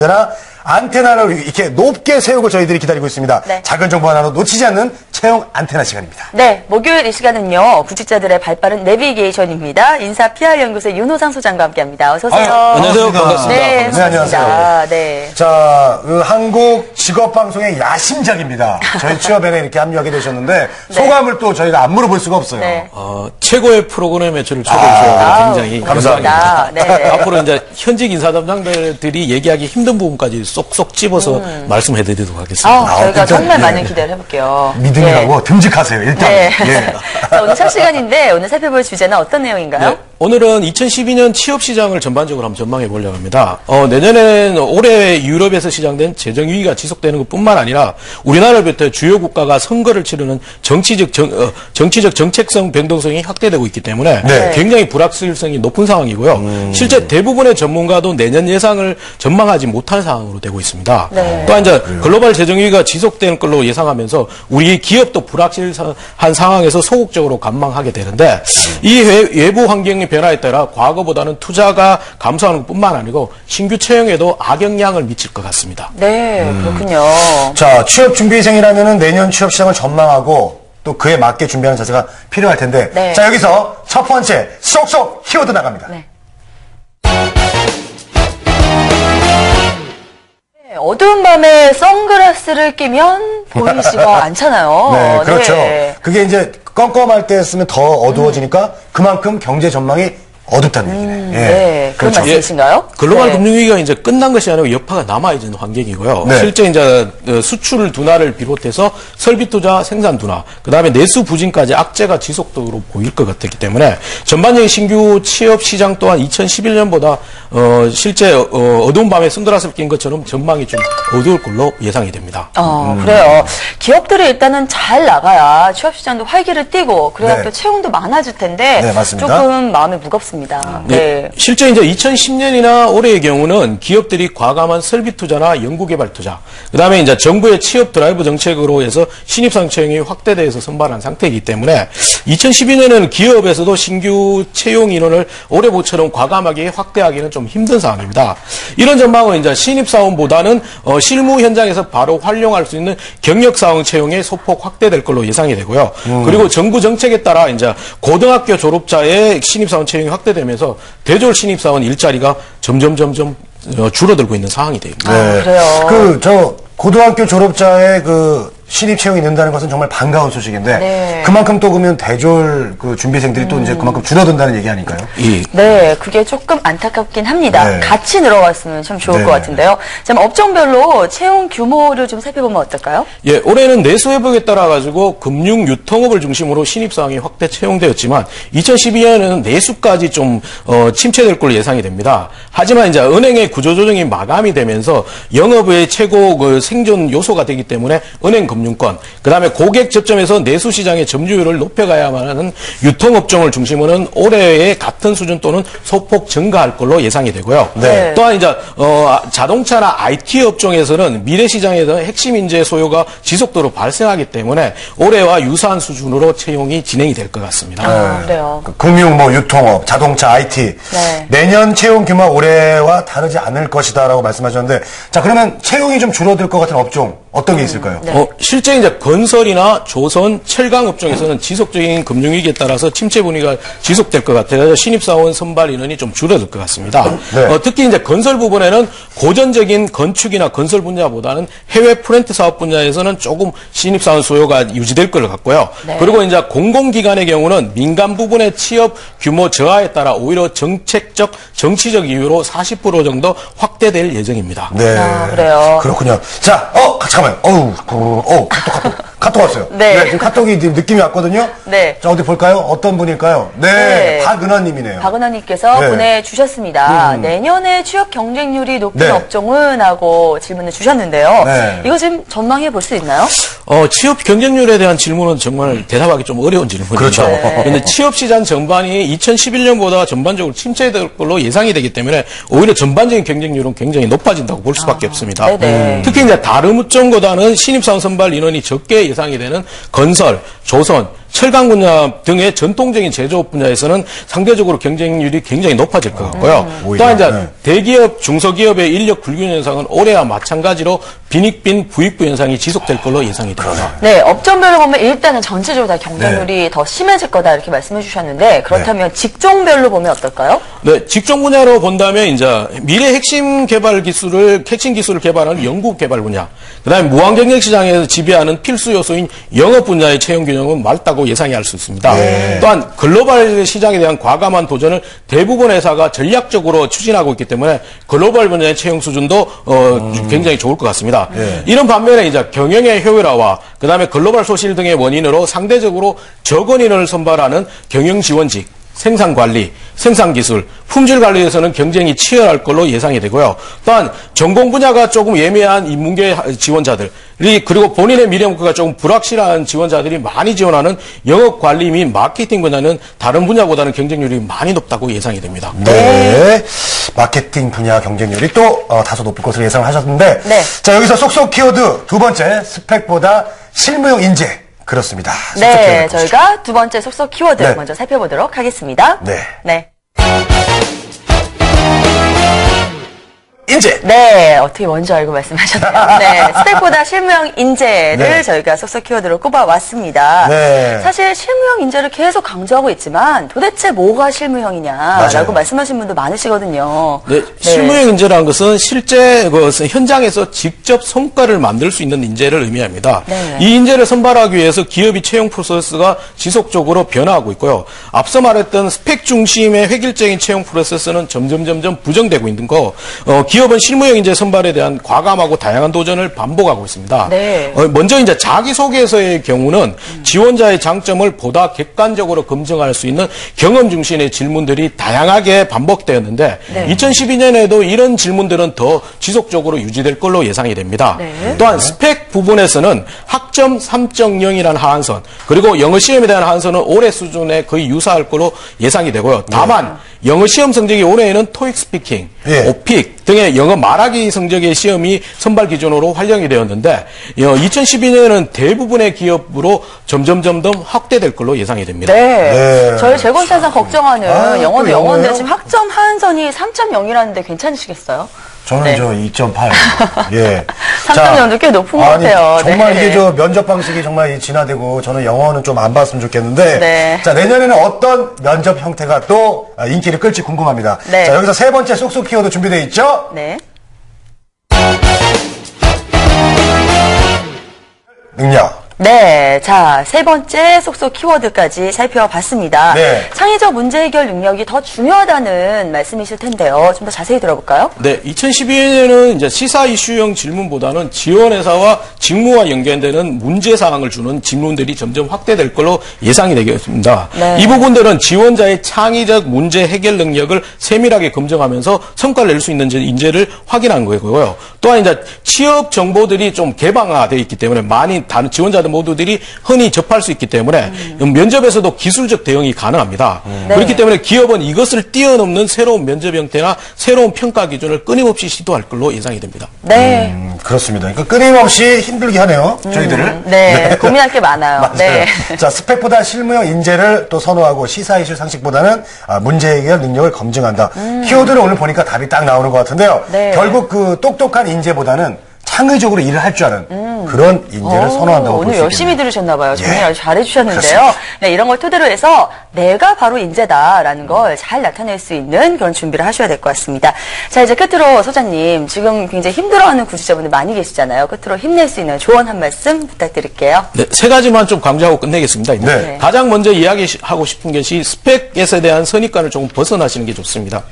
때나 안테나를 이렇게 높게 세우고 저희들이 기다리고 있습니다. 네. 작은 정보 하나로 놓치지 않는 채용 안테나 시간입니다. 네, 목요일 이 시간은요, 구직자들의 발빠른 내비게이션입니다. 인사 PR연구소 윤호상 소장과 함께합니다. 어서 오세요. 안녕하세요. 반갑습니다. 네, 네, 안녕하세요. 네. 자, 한국 직업방송의 야심작입니다. 저희 취업에는 이렇게 합류하게 되셨는데 소감을 또 저희가 안 물어볼 수가 없어요. 네. 최고의 프로그램에 저를 초대해주셔서 굉장히 감사합니다. 네. 앞으로 이제 현직 인사 담당자들이 얘기하기 힘든 부분까지 쏙쏙 집어서 말씀해드리도록 하겠습니다. 저희가 일단, 정말 예. 많은 기대를 해볼게요. 믿음이라고 듬직하세요, 일단. 네. 예. 자, 오늘 첫 시간인데 오늘 살펴볼 주제는 어떤 내용인가요? 네, 오늘은 2012년 취업시장을 전반적으로 한번 전망해 보려고 합니다. 내년에는 올해 유럽에서 시작된 재정위기가 지속되는 것뿐만 아니라 우리나라를 비롯해 주요 국가가 선거를 치르는 정치적 정책성 변동성이 확대되고 있기 때문에 네. 굉장히 불확실성이 높은 상황이고요. 실제 대부분의 전문가도 내년 예상을 전망하지 못한 상황으로 되고 있습니다. 네. 또한 이제 글로벌 재정위기가 지속되는 걸로 예상하면서 우리 기업도 불확실한 상황에서 소극적으로 관망하게 되는데 이 외부 환경의 변화에 따라 과거보다는 투자가 감소하는 것뿐만 아니고 신규 채용에도 악영향을 미칠 것 같습니다. 네, 그렇군요. 자, 취업 준비생이라면 내년 취업 시장을 전망하고 또 그에 맞게 준비하는 자세가 필요할 텐데. 네. 자, 여기서 첫 번째 쏙쏙 키워드 나갑니다. 네. 어두운 밤에 선글라스를 끼면 보이지가 않잖아요. 네, 그렇죠. 네. 그게 이제 껌껌할 때 쓰면 더 어두워지니까 그만큼 경제 전망이 어둡다는 얘기네. 예. 네, 그런 그렇죠. 말씀이신가요? 글로벌 네. 금융위기가 이제 끝난 것이 아니고 여파가 남아있는 환경이고요. 네. 실제 이제 수출 둔화를 비롯해서 설비 투자, 생산 둔화, 그 다음에 내수 부진까지 악재가 지속적으로 보일 것 같았기 때문에 전반적인 신규 취업 시장 또한 2011년보다 실제 어두운 밤에 선글라스를 낀 것처럼 전망이 좀 어두울 걸로 예상이 됩니다. 그래요. 기업들이 일단은 잘 나가야 취업시장도 활기를 띠고 그래야 네. 또 채용도 많아질 텐데 네, 맞습니다. 조금 마음이 무겁습니다. 네. 실제 이제 2010년이나 올해의 경우는 기업들이 과감한 설비 투자나 연구개발 투자, 그 다음에 이제 정부의 취업 드라이브 정책으로 해서 신입사원 채용이 확대돼서 선발한 상태이기 때문에 2012년에는 기업에서도 신규 채용 인원을 올해 모처럼 과감하게 확대하기는 좀 힘든 상황입니다. 이런 전망은 이제 신입사원보다는 실무 현장에서 바로 활용할 수 있는 경력사원 채용의 소폭 확대될 걸로 예상이 되고요. 그리고 정부 정책에 따라 이제 고등학교 졸업자의 신입사원 채용이 확대되면서 대졸 신입사원 일자리가 점점 줄어들고 있는 상황이 됩니다. 네. 그래요. 고등학교 졸업자의 신입 채용이 는다는 것은 정말 반가운 소식인데 네. 그만큼 또 그러면 대졸 준비생들이 또 이제 그만큼 줄어든다는 얘기 아닐까요? 네, 그게 조금 안타깝긴 합니다. 네. 같이 늘어갔으면 참 좋을 네. 것 같은데요. 자, 업종별로 채용 규모를 좀 살펴보면 어떨까요? 예, 올해는 내수 회복에 따라 가지고 금융 유통업을 중심으로 신입 사항이 확대 채용되었지만 2012년에는 내수까지 좀 침체될 걸로 예상이 됩니다. 하지만 이제 은행의 구조조정이 마감이 되면서 영업의 최고 생존 요소가 되기 때문에 은행 금융권, 그 다음에 고객 접점에서 내수 시장의 점유율을 높여가야만 하는 유통업종을 중심으로는 올해의 같은 수준 또는 소폭 증가할 걸로 예상이 되고요. 네. 또한 이제 자동차나 IT 업종에서는 미래 시장에서 핵심 인재 소요가 지속적으로 발생하기 때문에 올해와 유사한 수준으로 채용이 진행이 될 것 같습니다. 그래요. 금융, 유통업, 자동차, IT. 네. 내년 채용 규모 올해와 다르지 않을 것이다라고 말씀하셨는데, 자, 그러면 채용이 좀 줄어들 것 같은 업종 어떤 게 있을까요? 네. 실제 이제 건설이나 조선, 철강 업종에서는 지속적인 금융위기에 따라서 침체 분위기가 지속될 것 같아서 신입사원 선발 인원이 좀 줄어들 것 같습니다. 네. 특히 이제 건설 부분에는 고전적인 건축이나 건설 분야보다는 해외 프렌트 사업 분야에서는 조금 신입사원 수요가 유지될 것 같고요. 네. 그리고 이제 공공기관의 경우는 민간 부분의 취업 규모 저하에 따라 오히려 정책적, 정치적 이유로 40% 정도 확대될 예정입니다. 네. 그래요. 그렇군요. 자, 잠깐만요. 카톡 왔어요. 네. 지금 카톡이 느낌이 왔거든요. 네. 자, 어디 볼까요? 어떤 분일까요? 네. 박은하님이네요. 박은하님께서 네. 보내주셨습니다. 내년에 취업 경쟁률이 높은 네. 업종은? 하고 질문을 주셨는데요. 네. 이거 지금 전망해 볼 수 있나요? 취업 경쟁률에 대한 질문은 정말 대답하기 좀 어려운 질문입니다. 그렇죠. 그런데 취업 시장 전반이 2011년보다 전반적으로 침체될 걸로 예상이 되기 때문에 오히려 전반적인 경쟁률은 굉장히 높아진다고 볼 수밖에 없습니다. 네네. 특히 이제 다른 업종보다는 신입사원 선발 인원이 적게 예상이 되는 건설, 조선, 철강 분야 등의 전통적인 제조업 분야에서는 상대적으로 경쟁률이 굉장히 높아질 것 같고요. 또한 이제 대기업, 중소기업의 인력 불균형 현상은 올해와 마찬가지로 빈익빈 부익부 현상이 지속될 걸로 예상이 됩니다. 네, 업종별로 보면 일단은 전체적으로 다 경쟁률이 더 심해질 거다 이렇게 말씀해 주셨는데 그렇다면 직종별로 보면 어떨까요? 네, 직종 분야로 본다면 이제 미래 핵심 기술을 개발하는 연구 개발 분야, 그다음에 무한 경쟁 시장에서 지배하는 필수 요소인 영업 분야의 채용 균형은 맑다고 예상이 할 수 있습니다. 또한 글로벌 시장에 대한 과감한 도전을 대부분 회사가 전략적으로 추진하고 있기 때문에 글로벌 분야의 채용 수준도 굉장히 좋을 것 같습니다. 이런 반면에 이제 경영의 효율화와 그다음에 글로벌 소실 등의 원인으로 상대적으로 적은 인원을 선발하는 경영 지원직, 생산관리, 생산기술, 품질관리에서는 경쟁이 치열할 걸로 예상이 되고요. 또한 전공 분야가 조금 예매한 인문계 지원자들이 그리고 본인의 미래 목표가 조금 불확실한 지원자들이 많이 지원하는 영업관리 및 마케팅 분야는 다른 분야보다는 경쟁률이 많이 높다고 예상이 됩니다. 네. 마케팅 분야 경쟁률이 또 다소 높을 것으로 예상을 하셨는데 네. 자, 여기서 쏙쏙 키워드 두 번째, 스펙보다 실무용 인재. 그렇습니다. 네, 저희가 두 번째 속속 키워드 네. 먼저 살펴보도록 하겠습니다. 네. 네. 인재. 네, 어떻게 뭔지 알고 말씀하셨나요? 네, 스펙보다 실무형 인재를 네. 저희가 속속 키워드로 꼽아왔습니다. 네. 사실 실무형 인재를 계속 강조하고 있지만 도대체 뭐가 실무형이냐라고 맞아요. 말씀하신 분도 많으시거든요. 네, 실무형 인재라는 것은 실제 현장에서 직접 성과를 만들 수 있는 인재를 의미합니다. 네. 이 인재를 선발하기 위해서 기업이 채용 프로세스가 지속적으로 변화하고 있고요. 앞서 말했던 스펙 중심의 획일적인 채용 프로세스는 점점 부정되고 있는 거. 기업은 실무형 인재 선발에 대한 과감하고 다양한 도전을 반복하고 있습니다. 네. 먼저 이제 자기소개서의 경우는 지원자의 장점을 보다 객관적으로 검증할 수 있는 경험 중심의 질문들이 다양하게 반복되었는데 네. 2012년에도 이런 질문들은 더 지속적으로 유지될 걸로 예상이 됩니다. 네. 또한 스펙 부분에서는 학점 3.0이라는 하한선 그리고 영어 시험에 대한 하한선은 올해 수준에 거의 유사할 걸로 예상이 되고요. 다만 영어 시험 성적이 올해에는 토익 스피킹, 오픽 등의 영어 말하기 성적의 시험이 선발 기준으로 활용이 되었는데 2012년에는 대부분의 기업으로 점점 확대될 걸로 예상이 됩니다. 네. 저희 재건사상 걱정하는 영어도 또 영어인데 영어예요? 지금 학점 하한선이 3.0이라는데 괜찮으시겠어요? 저는 네. 저 2.8. 예. 3.0도 꽤 높은 것 같아요. 정말 네. 이게 저 면접 방식이 정말 진화되고 저는 영어는 좀 안 봤으면 좋겠는데. 네. 자, 내년에는 어떤 면접 형태가 또 인기를 끌지 궁금합니다. 네. 자, 여기서 세 번째 쏙쏙 키워드 준비되어 있죠? 네. 능력. 네. 자, 세 번째 속속 키워드까지 살펴봤습니다. 네. 창의적 문제 해결 능력이 더 중요하다는 말씀이실 텐데요. 좀 더 자세히 들어볼까요? 네, 2012년에는 이제 시사 이슈형 질문보다는 지원회사와 직무와 연계되는 문제 사항을 주는 질문들이 점점 확대될 걸로 예상이 되겠습니다. 네. 이 부분들은 지원자의 창의적 문제 해결 능력을 세밀하게 검증하면서 성과를 낼 수 있는 인재를 확인한 거고요. 또한 이제 취업 정보들이 좀 개방화되어 있기 때문에 많이 다른 지원자들 모두들이 흔히 접할 수 있기 때문에 면접에서도 기술적 대응이 가능합니다. 네. 그렇기 때문에 기업은 이것을 뛰어넘는 새로운 면접 형태나 새로운 평가 기준을 끊임없이 시도할 걸로 예상이 됩니다. 네. 그렇습니다. 그러니까 끊임없이 힘들게 하네요. 저희들을. 네. 고민할 게 많아요. 맞아요. 네. 자, 스펙보다 실무형 인재를 또 선호하고 시사 이슈 상식보다는 문제 해결 능력을 검증한다. 키워드를 오늘 보니까 답이 딱 나오는 것 같은데요. 네. 결국 그 똑똑한 인재보다는 창의적으로 일을 할 줄 아는 그런 인재를 선호한다고 볼 오늘 수 열심히 있겠네요. 들으셨나 봐요. 정리 예. 아주 잘해주셨는데요. 그렇습니다. 네, 이런 걸 토대로 해서 내가 바로 인재다라는 걸 잘 나타낼 수 있는 그런 준비를 하셔야 될 것 같습니다. 자, 이제 끝으로 소장님, 지금 굉장히 힘들어하는 구직자분들 많이 계시잖아요. 끝으로 힘낼 수 있는 조언 한 말씀 부탁드릴게요. 네, 세 가지만 좀 강조하고 끝내겠습니다. 네. 가장 먼저 이야기하고 싶은 것이 스펙에 대한 선입관을 조금 벗어나시는 게 좋습니다.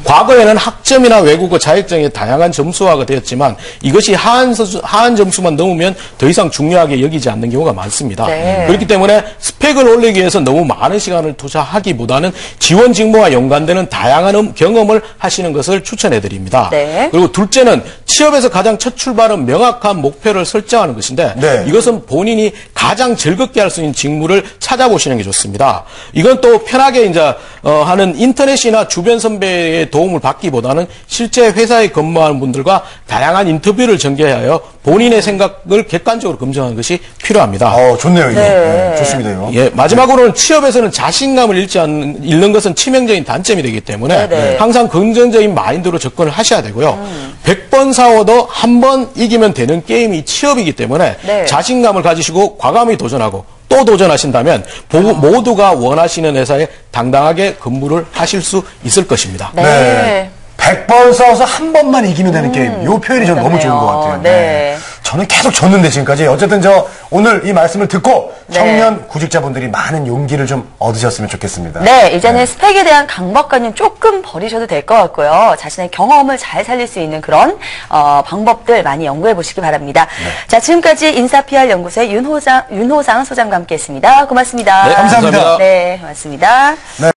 과거에는 학점이나 외국어 자격증의 다양한 점수화가 되었지만 이것이 하한 점수만 넘으면 더 이상 중요하게 여기지 않는 경우가 많습니다. 네. 그렇기 때문에 스펙을 올리기 위해서 너무 많은 시간을 투자하기보다는 지원 직무와 연관되는 다양한 경험을 하시는 것을 추천해 드립니다. 네. 그리고 둘째는 취업에서 가장 첫 출발은 명확한 목표를 설정하는 것인데 네. 이것은 본인이 가장 즐겁게 할 수 있는 직무를 찾아보시는 게 좋습니다. 이건 또 편하게 이제 하는 인터넷이나 주변 선배의 도움을 받기보다는 실제 회사에 근무하는 분들과 다양한 인터뷰를 전개하여 본인의 생각을 객관적으로 검증하는 것이 필요합니다. 좋네요, 이거. 네. 네, 좋습니다, 이거. 예, 마지막으로는 취업에서는 자신감을 잃는 것은 치명적인 단점이 되기 때문에 네네. 항상 긍정적인 마인드로 접근을 하셔야 되고요. 100번 싸워도 한 번 이기면 되는 게임이 취업이기 때문에 네. 자신감을 가지시고 과감히 도전하고 또 도전하신다면 모두가 원하시는 회사에 당당하게 근무를 하실 수 있을 것입니다. 네. 100번 싸워서 한 번만 이기면 되는 게임. 이 표현이 저는 너무 좋은 것 같아요. 네. 저는 계속 졌는데 지금까지. 어쨌든 오늘 이 말씀을 듣고 청년 구직자분들이 많은 용기를 좀 얻으셨으면 좋겠습니다. 네, 이제는 스펙에 대한 강박관념 조금 버리셔도 될 것 같고요. 자신의 경험을 잘 살릴 수 있는 그런 방법들 많이 연구해 보시기 바랍니다. 자, 지금까지 인사-PR 연구소의 윤호상 소장과 함께했습니다. 고맙습니다. 네, 감사합니다. 네, 고맙습니다. 네.